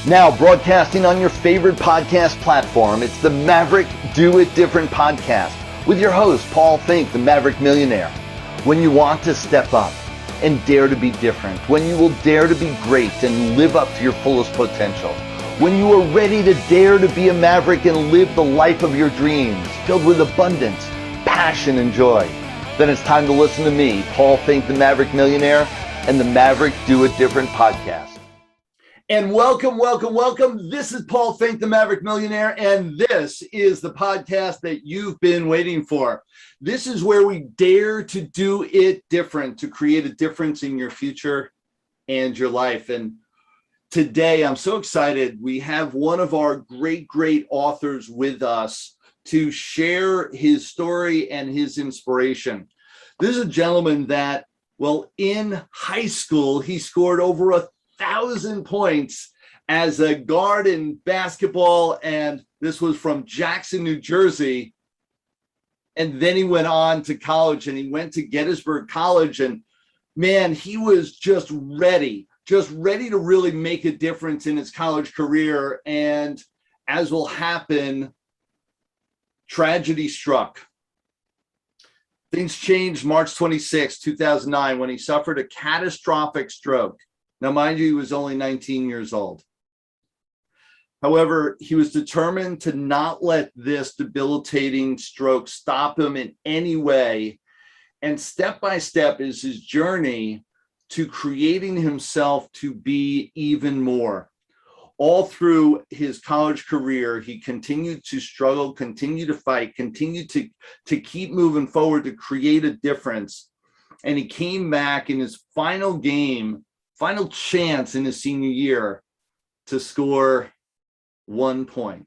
Now broadcasting on your favorite podcast platform, it's the Maverick Do It Different podcast with your host, Paul Finck, the Maverick Millionaire. When you want to step up and dare to be different, when you will dare to be great and live up to your fullest potential, when you are ready to dare to be a maverick and live the life of your dreams, filled with abundance, passion, and joy, then it's time to listen to me, Paul Finck, the Maverick Millionaire, and the Maverick Do It Different podcast. And welcome. This is Paul Finck, the Maverick Millionaire, and this is the podcast that you've been waiting for. This is where we dare to do it different, to create a difference in your future and your life. And today, I'm so excited. We have one of our great authors with us to share his story and his inspiration. This is a gentleman that, in high school, he scored over 1,000 points as a guard in basketball, and this was from Jackson, New Jersey. And then he went on to college, and he went to Gettysburg College, and man, he was just ready to really make a difference in his college career. And as will happen, tragedy struck. Things changed March 26, 2009, when he suffered a catastrophic stroke. Now, mind you, he was only 19 years old. However, he was determined to not let this debilitating stroke stop him in any way. And step by step is his journey to creating himself to be even more. All through his college career, he continued to struggle, continued to fight, continued to keep moving forward to create a difference. And he came back in his final chance in his senior year to score 1 point.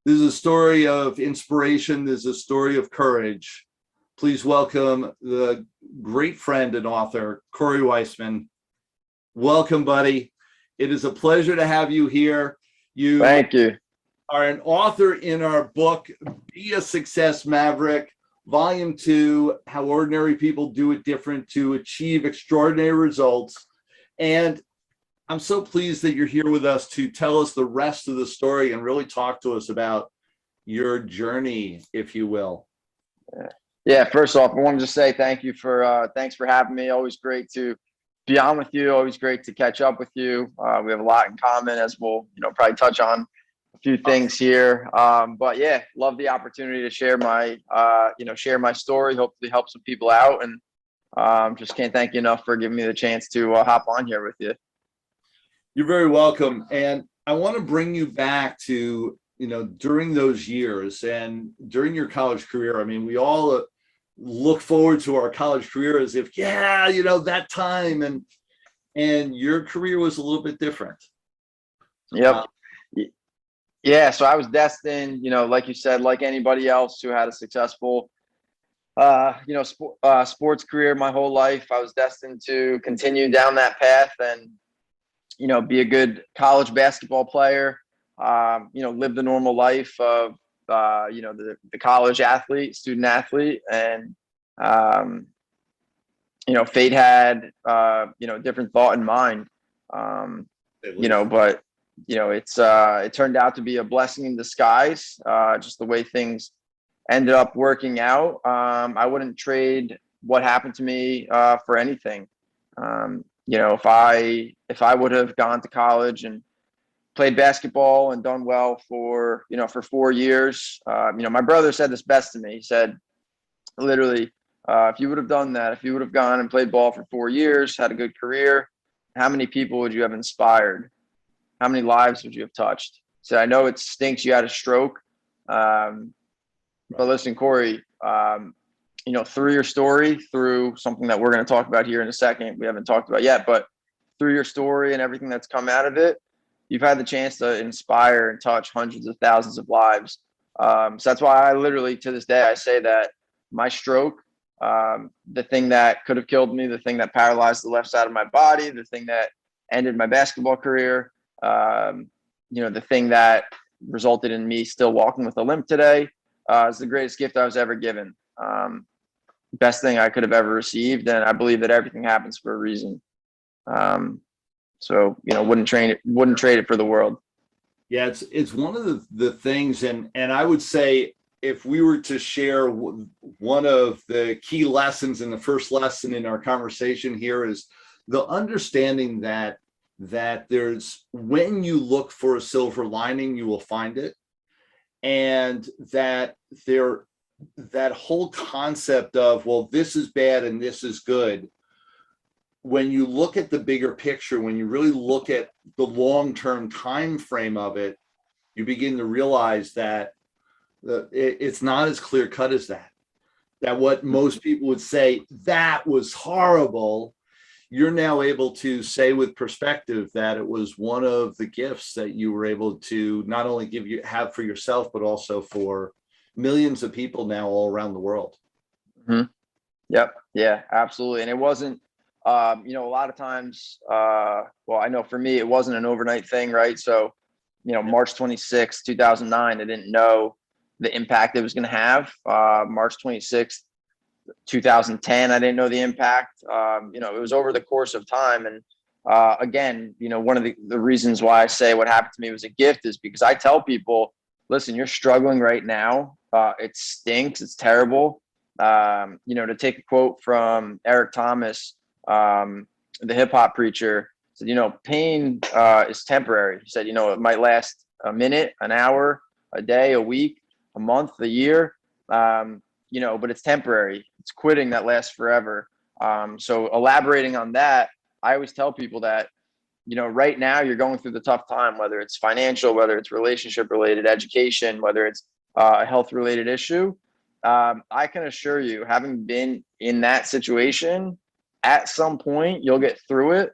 This is a story of inspiration. This is a story of courage. Please welcome the great friend and author, Cory Weissman. Welcome, buddy. It is a pleasure to have you here. Thank you. Are an author in our book, Be a Success Maverick, Volume 2, How Ordinary People Do It Different to Achieve Extraordinary Results. And I'm so pleased that you're here with us to tell us the rest of the story and really talk to us about your journey, if you will. Yeah, first off, I wanted to say thanks for having me. Always great to be on with you. Always great to catch up with you. We have a lot in common, as we'll probably touch on a few things here. But yeah, love the opportunity to share my story. Hopefully help some people out, and just can't thank you enough for giving me the chance to hop on here with you. You're very welcome. And I want to bring you back to, during those years and during your college career. I mean, we all look forward to our college career as if, that time, and your career was a little bit different. Yep. Yeah. So I was destined, like you said, like anybody else who had a successful, sports career my whole life, I was destined to continue down that path and, be a good college basketball player, live the normal life of, the college athlete, student athlete. And, fate had, a different thought in mind, but, it turned out to be a blessing in disguise, just the way things ended up working out. I wouldn't trade what happened to me, for anything. If I would have gone to college and played basketball and done well for 4 years, my brother said this best to me. He said, literally, if you would have done that, if you would have gone and played ball for 4 years, had a good career, how many people would you have inspired? How many lives would you have touched? So I know it stinks you had a stroke, but listen, Cory, through your story, through something that we're going to talk about here in a second, we haven't talked about yet, but through your story and everything that's come out of it, you've had the chance to inspire and touch hundreds of thousands of lives. So that's why I literally, to this day, I say that my stroke, the thing that could have killed me, the thing that paralyzed the left side of my body, the thing that ended my basketball career, the thing that resulted in me still walking with a limp today, is the greatest gift I was ever given. Best thing I could have ever received. And I believe that everything happens for a reason. So, wouldn't trade it for the world. Yeah, it's one of the things, and I would say if we were to share one of the key lessons, in the first lesson in our conversation here is the understanding that there's, when you look for a silver lining, you will find it, and that whole concept of, well, this is bad and this is good. When you look at the bigger picture, when you really look at the long-term time frame of it, you begin to realize that it's not as clear cut as that. That what most people would say, that was horrible, you're now able to say with perspective that it was one of the gifts that you were able to not only have for yourself, but also for millions of people now all around the world. Mm-hmm. Yep. Yeah, absolutely. And it wasn't, a lot of times, well, I know for me, it wasn't an overnight thing, right? So, March 26, 2009, I didn't know the impact it was going to have. March 26th, 2010, I didn't know the impact. It was over the course of time. And again, one of the reasons why I say what happened to me was a gift is because I tell people, listen, you're struggling right now. It stinks. It's terrible. To take a quote from Eric Thomas, the hip hop preacher, said, pain is temporary. He said, it might last a minute, an hour, a day, a week, a month, a year, but it's temporary. It's quitting that lasts forever. So elaborating on that, I always tell people that, right now you're going through the tough time, whether it's financial, whether it's relationship related, education, whether it's a health related issue. I can assure you, having been in that situation, at some point you'll get through it.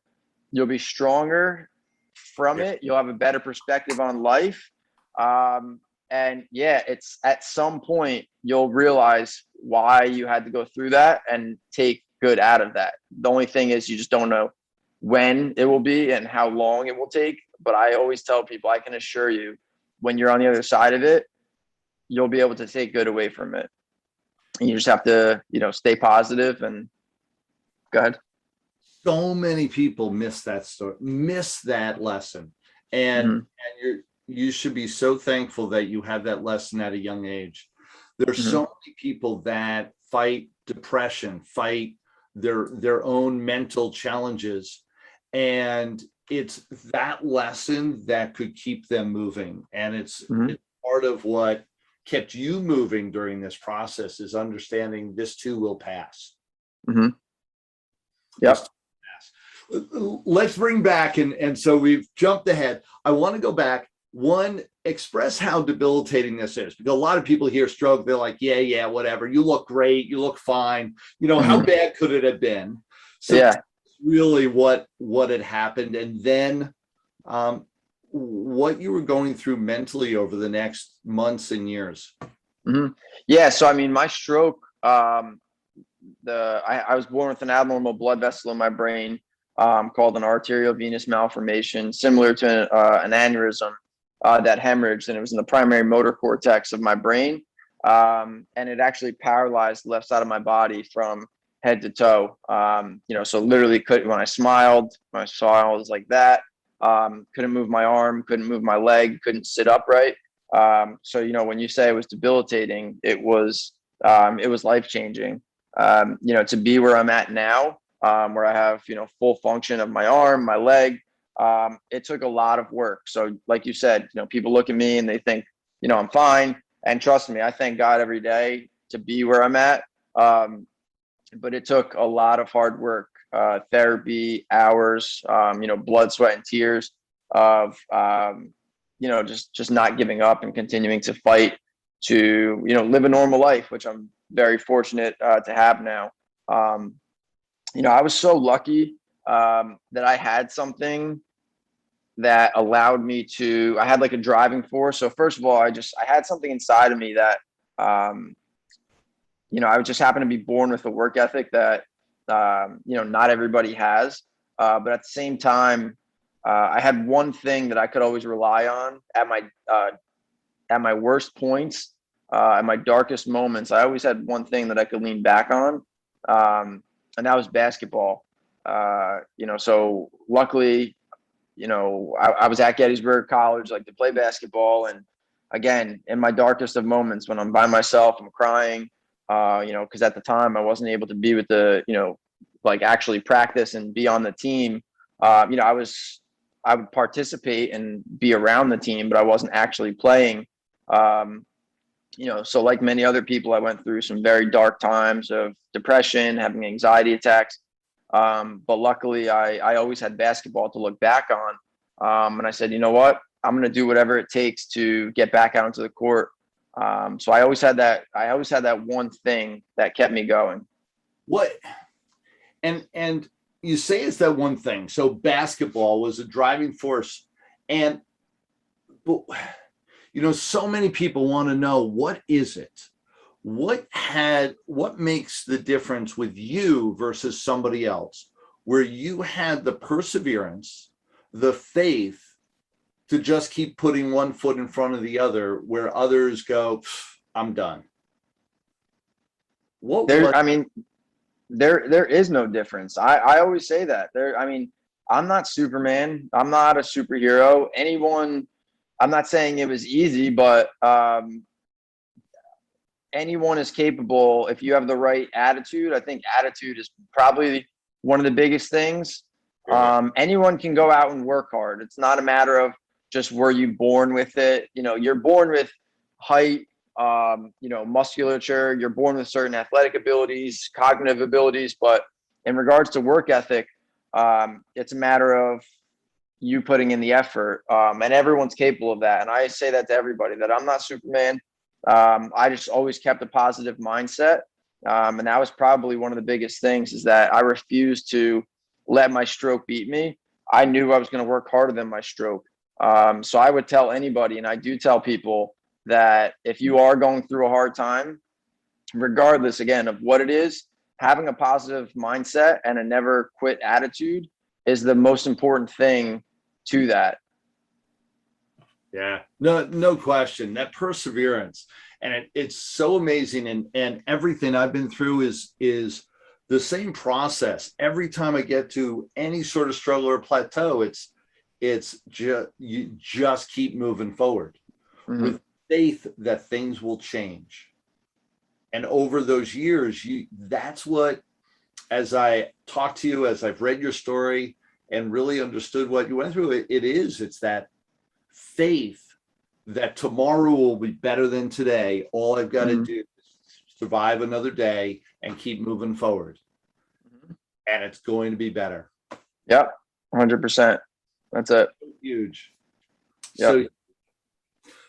You'll be stronger from it. You'll have a better perspective on life. And yeah, it's at some point you'll realize why you had to go through that and take good out of that. The only thing is you just don't know when it will be and how long it will take. But I always tell people, I can assure you, when you're on the other side of it, you'll be able to take good away from it. And you just have to, stay positive and go ahead. So many people miss that story, miss that lesson. And you should be so thankful that you had that lesson at a young age. There's so many people that fight depression, fight their own mental challenges. And it's that lesson that could keep them moving. And it's part of what kept you moving during this process, is understanding this too will pass. Yep. Let's bring back, and so we've jumped ahead. I want to go back. One, express how debilitating this is, because a lot of people here struggle. They're like, yeah, whatever. You look great. You look fine. How bad could it have been? So yeah, really what had happened, and then what you were going through mentally over the next months and years. Yeah. So, I mean, my stroke, I was born with an abnormal blood vessel in my brain called an arteriovenous malformation, similar to an aneurysm that hemorrhaged, and it was in the primary motor cortex of my brain. And it actually paralyzed the left side of my body from head to toe. So literally when I smiled, my smile was like that. Couldn't move my arm, couldn't move my leg, couldn't sit upright. So, when you say it was debilitating, it was life-changing. To be where I'm at now, where I have, full function of my arm, my leg, it took a lot of work. So like you said, people look at me and they think, I'm fine. And trust me, I thank God every day to be where I'm at. But it took a lot of hard work, therapy, hours, blood, sweat, and tears of, just not giving up and continuing to fight to, live a normal life, which I'm very fortunate to have now. I was so lucky that I had something that allowed me to, I had like a driving force. So first of all, I had something inside of me that, I would just happen to be born with a work ethic that, not everybody has. But at the same time, I had one thing that I could always rely on at my worst points, at my darkest moments. I always had one thing that I could lean back on, and that was basketball. So luckily, I was at Gettysburg College, like, to play basketball. And again, in my darkest of moments, when I'm by myself, I'm crying, because at the time I wasn't able to be with like, actually practice and be on the team. I would participate and be around the team, but I wasn't actually playing. So like many other people, I went through some very dark times of depression, having anxiety attacks. But luckily I always had basketball to look back on. And I said, you know what, I'm going to do whatever it takes to get back out into the court. So I always had that one thing that kept me going. What? And you say it's that one thing. So basketball was a driving force. And, so many people want to know, what is it? What makes the difference with you versus somebody else, where you had the perseverance, the faith to just keep putting one foot in front of the other, where others go, I'm done? There is no difference. I always say that. I'm not Superman. I'm not a superhero. I'm not saying it was easy, but anyone is capable if you have the right attitude. I think attitude is probably one of the biggest things. Anyone can go out and work hard. It's not a matter of just were you born with it. You're born with height, musculature. You're born with certain athletic abilities, cognitive abilities. But in regards to work ethic, it's a matter of you putting in the effort, and everyone's capable of that. And I say that to everybody, that I'm not Superman. I just always kept a positive mindset. And that was probably one of the biggest things, is that I refused to let my stroke beat me. I knew I was going to work harder than my stroke. So I would tell anybody, and I do tell people, that if you are going through a hard time, regardless, again, of what it is, having a positive mindset and a never quit attitude is the most important thing to that. Yeah, no question. That perseverance, and it's so amazing. And everything I've been through is the same process. Every time I get to any sort of struggle or plateau, it's just, you just keep moving forward with faith that things will change. And over those years, that's what, as I talk to you, as I've read your story and really understood what you went through, it's that faith that tomorrow will be better than today. All I've got to do is survive another day and keep moving forward. And it's going to be better. Yep. 100%. That's it. Huge. Yep.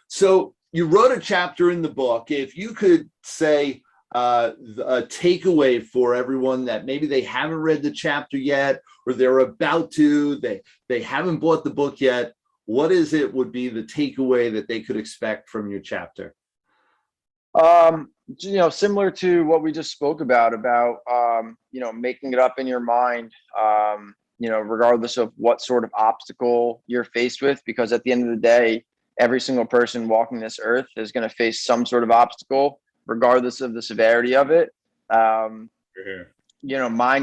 So you wrote a chapter in the book. If you could say a takeaway for everyone that maybe they haven't read the chapter yet, or they're about to, they haven't bought the book yet, what would be the takeaway that they could expect from your chapter? Similar to what we just spoke about, making it up in your mind, regardless of what sort of obstacle you're faced with, because at the end of the day, every single person walking this earth is going to face some sort of obstacle, regardless of the severity of it. Mine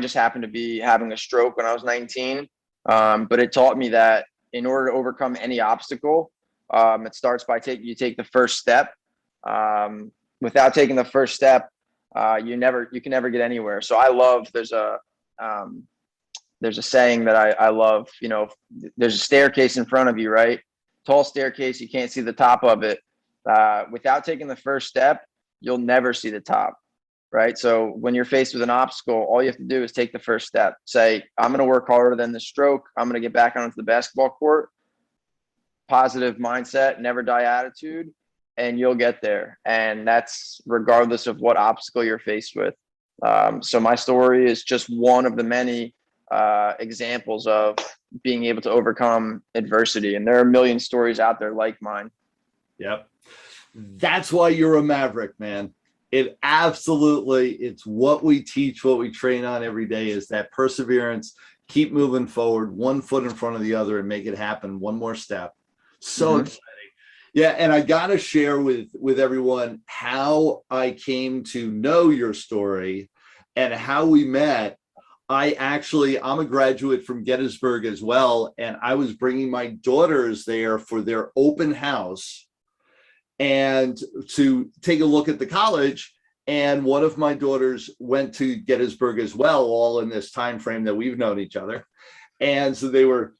just happened to be having a stroke when I was 19. But it taught me that in order to overcome any obstacle, it starts by you take the first step. Without taking the first step, you can never get anywhere. So there's a saying that I love, there's a staircase in front of you, right? Tall staircase, you can't see the top of it. Without taking the first step, you'll never see the top, right? So when you're faced with an obstacle, all you have to do is take the first step. Say, I'm going to work harder than the stroke. I'm going to get back onto the basketball court. Positive mindset, never die attitude, and you'll get there. And that's regardless of what obstacle you're faced with. So my story is just one of the many examples of being able to overcome adversity. And there are a million stories out there like mine. Yep. That's why you're a Maverick, man. It's what we teach, what we train on every day, is that perseverance, keep moving forward, one foot in front of the other, and make it happen. One more step. So exciting. Yeah. And I got to share with everyone how I came to know your story and how we met. I'm a graduate from Gettysburg as well, and I was bringing my daughters there for their open house and to take a look at the college. And one of my daughters went to Gettysburg as well, all in this time frame that we've known each other. And so they were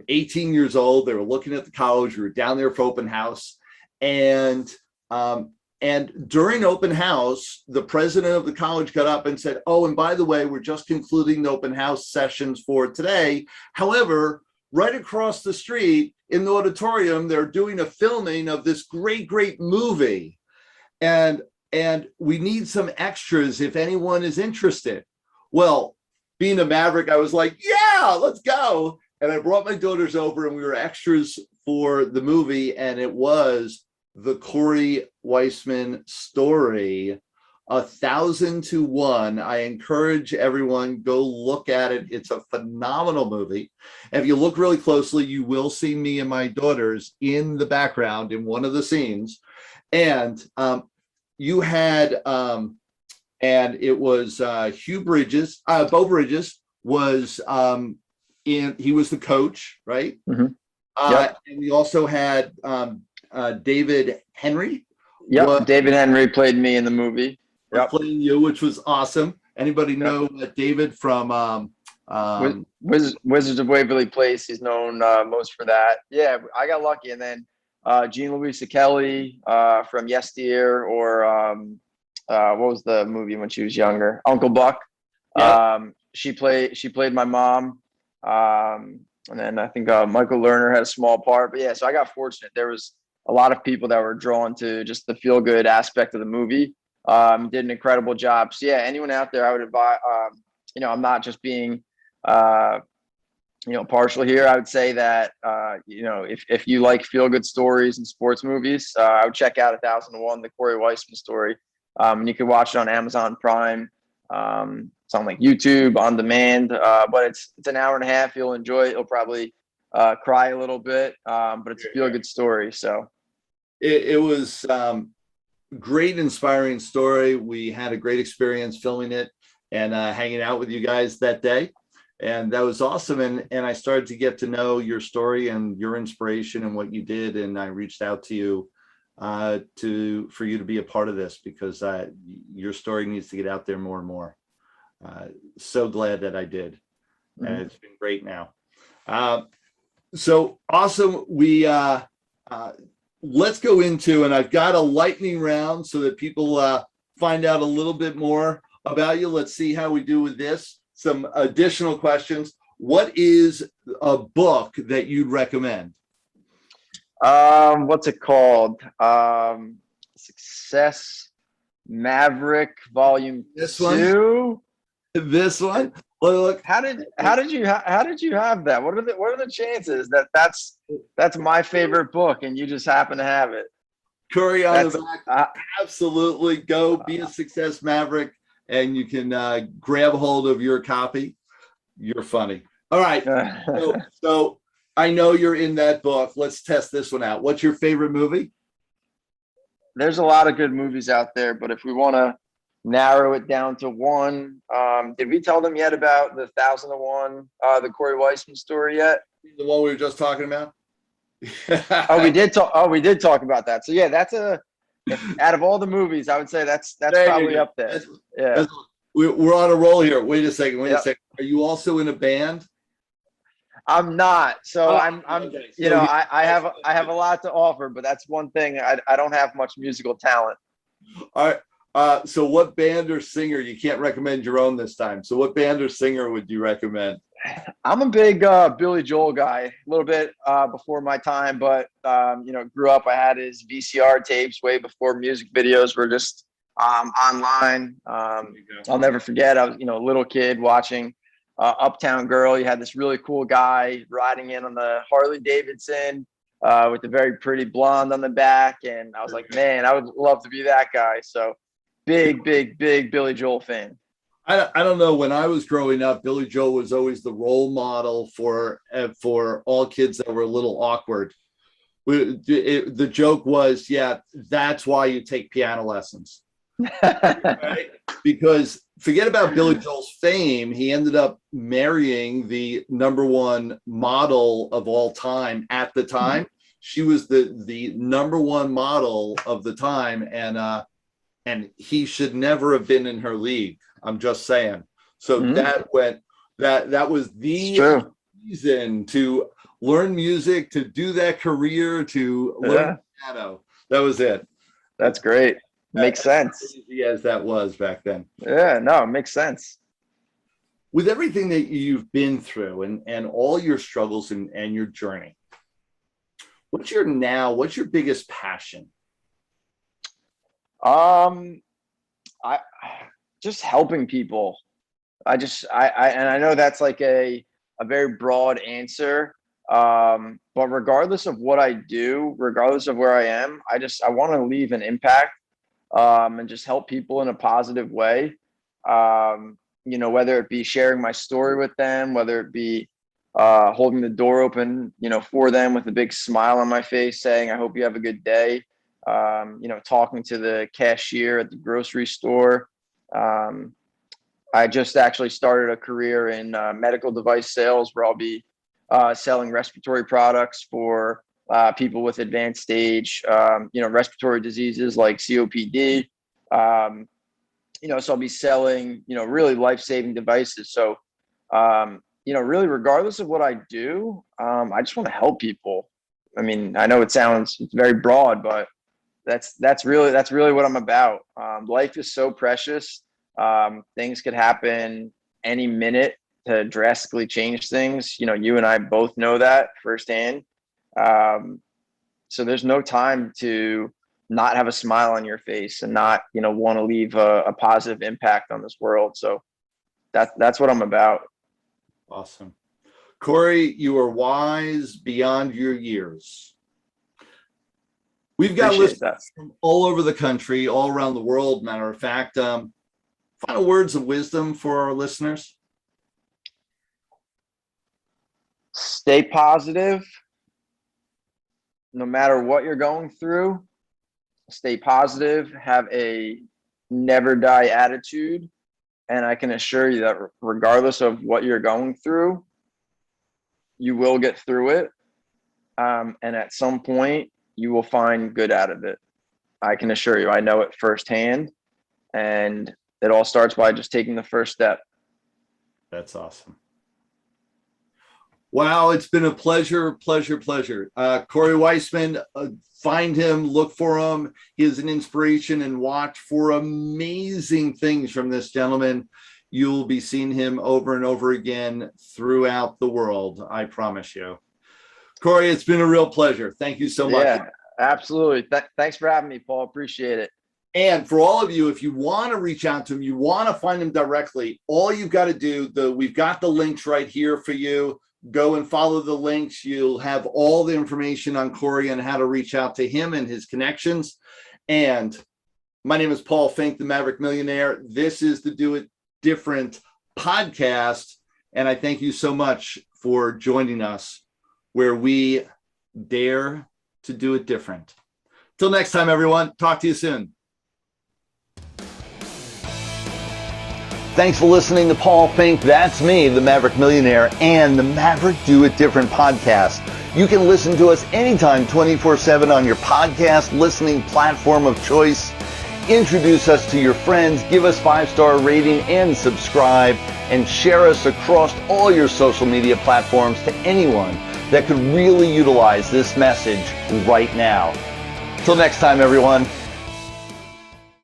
18 years old. They were looking at the college. We were down there for open house, and during open house, the president of the college got up and said, "Oh, and by the way, we're just concluding the open house sessions for today. However, right across the street in the auditorium, they're doing a filming of this great movie, and we need some extras if anyone is interested." Well, being a Maverick, I was like, "Yeah, let's go." And I brought my daughters over, and we were extras for the movie, and it was the Cory Weissman story, 1,000 to 1. I encourage everyone, go look at it. It's a phenomenal movie. And if you look really closely, you will see me and my daughters in the background in one of the scenes. And you had, and it was Bo Bridges was he was the coach, right? Mm-hmm. And we also had David Henry. Yep, David Henry played me in the movie. Yep. Playing you, which was awesome. Anybody know David from Wizards of Waverly Place? He's known most for that. Yeah, I got lucky. And then Jean Louisa Kelly from Yes Dear, or what was the movie when she was younger? Uncle Buck. Yep. She played my mom. And then I think Michael Lerner had a small part. But yeah, so I got fortunate. There was a lot of people that were drawn to just the feel good aspect of the movie. Did an incredible job. So yeah, anyone out there, I would advise, I'm not just being, partial here. I would say that, if you like feel good stories and sports movies, I would check out 1,000 to 1, the Cory Weissman story. And you can watch it on Amazon Prime. It's on like YouTube on demand, but it's an hour and a half. You'll enjoy it. You'll probably cry a little bit, but it's a feel good story. So it was great, inspiring story. We had a great experience filming it and hanging out with you guys that day, and that was awesome. And I started to get to know your story and your inspiration and what you did, and I reached out to you for you to be a part of this, because your story needs to get out there more and more. So glad that I did. Mm-hmm. And it's been great now. So awesome. We let's go into, and I've got a lightning round so that people find out a little bit more about you. Let's see how we do with this. Some additional questions. What is a book that you'd recommend? What's it called? Success Maverick Volume 2. This one. Well, look. How did you have that? What are the chances that that's my favorite book and you just happen to have it? Cory on the back. Absolutely, go be a success Maverick, and you can grab hold of your copy. You're funny. All right. So I know you're in that book. Let's test this one out. What's your favorite movie? There's a lot of good movies out there, but if we want to narrow it down to one, did we tell them yet about the 1,000 to 1, the Cory Weissman story yet? The one we were just talking about. We did talk about that. So yeah, that's out of all the movies, I would say that's probably up there. We're on a roll here. Wait a second. Are you also in a band? I'm not. So I'm okay. I have a lot to offer, but that's one thing. I don't have much musical talent. All right. So what band or singer, you can't recommend your own this time. So what band or singer would you recommend? I'm a big Billy Joel guy, a little bit before my time, but grew up, I had his VCR tapes way before music videos were just online. I'll never forget, I was, a little kid watching Uptown Girl. You had this really cool guy riding in on the Harley Davidson with the very pretty blonde on the back. And I was like, man, I would love to be that guy. So big Billy Joel fan. I don't know. When I was growing up, Billy Joel was always the role model for all kids that were a little awkward. The joke was, yeah, that's why you take piano lessons. Right? Because forget about Billy Joel's fame. He ended up marrying the number one model of all time at the time. She was the number one model of the time, and he should never have been in her league. I'm just saying. So that was the reason to learn music, to do that career, to learn piano. That was it. That's great. Makes sense. As easy as that was back then. Yeah, no, it makes sense. With everything that you've been through and all your struggles and your journey, what's your biggest passion? I just helping people. I know that's like a very broad answer. But regardless of what I do, regardless of where I am, I want to leave an impact, and just help people in a positive way. Whether it be sharing my story with them, whether it be holding the door open, for them with a big smile on my face saying, I hope you have a good day. Talking to the cashier at the grocery store. I just actually started a career in medical device sales where I'll be selling respiratory products for people with advanced stage, respiratory diseases like COPD. So I'll be selling, really life-saving devices. So, really regardless of what I do, I just want to help people. I mean, I know it's very broad, but that's really what I'm about. Life is so precious. Things could happen any minute to drastically change things. You and I both know that firsthand. So there's no time to not have a smile on your face and not, want to leave a positive impact on this world. So that's what I'm about. Awesome. Cory, you are wise beyond your years. We've got listeners from all over the country, all around the world, matter of fact. Final words of wisdom for our listeners. Stay positive. No matter what you're going through, stay positive, have a never die attitude. And I can assure you that regardless of what you're going through, you will get through it. And at some point, you will find good out of it. I can assure you, I know it firsthand. And it all starts by just taking the first step. That's awesome. Wow, it's been a pleasure. Cory Weissman, find him, look for him. He is an inspiration, and watch for amazing things from this gentleman. You'll be seeing him over and over again throughout the world. I promise you. Cory, it's been a real pleasure. Thank you so much. Yeah, absolutely. Thanks for having me, Paul. Appreciate it. And for all of you, if you want to reach out to him, you want to find him directly, all you've got to do, we've got the links right here for you. Go and follow the links. You'll have all the information on Cory and how to reach out to him and his connections. And my name is Paul Finck, the Maverick Millionaire. This is the Do It Different podcast. And I thank you so much for joining us, where we dare to do it different. Till next time, everyone. Talk to you soon. Thanks for listening to Paul Finck. That's me, the Maverick Millionaire, and the Maverick Do It Different podcast. You can listen to us anytime, 24/7 on your podcast listening platform of choice. Introduce us to your friends, give us 5-star rating, and subscribe, and share us across all your social media platforms to anyone that could really utilize this message right now. Till next time, everyone.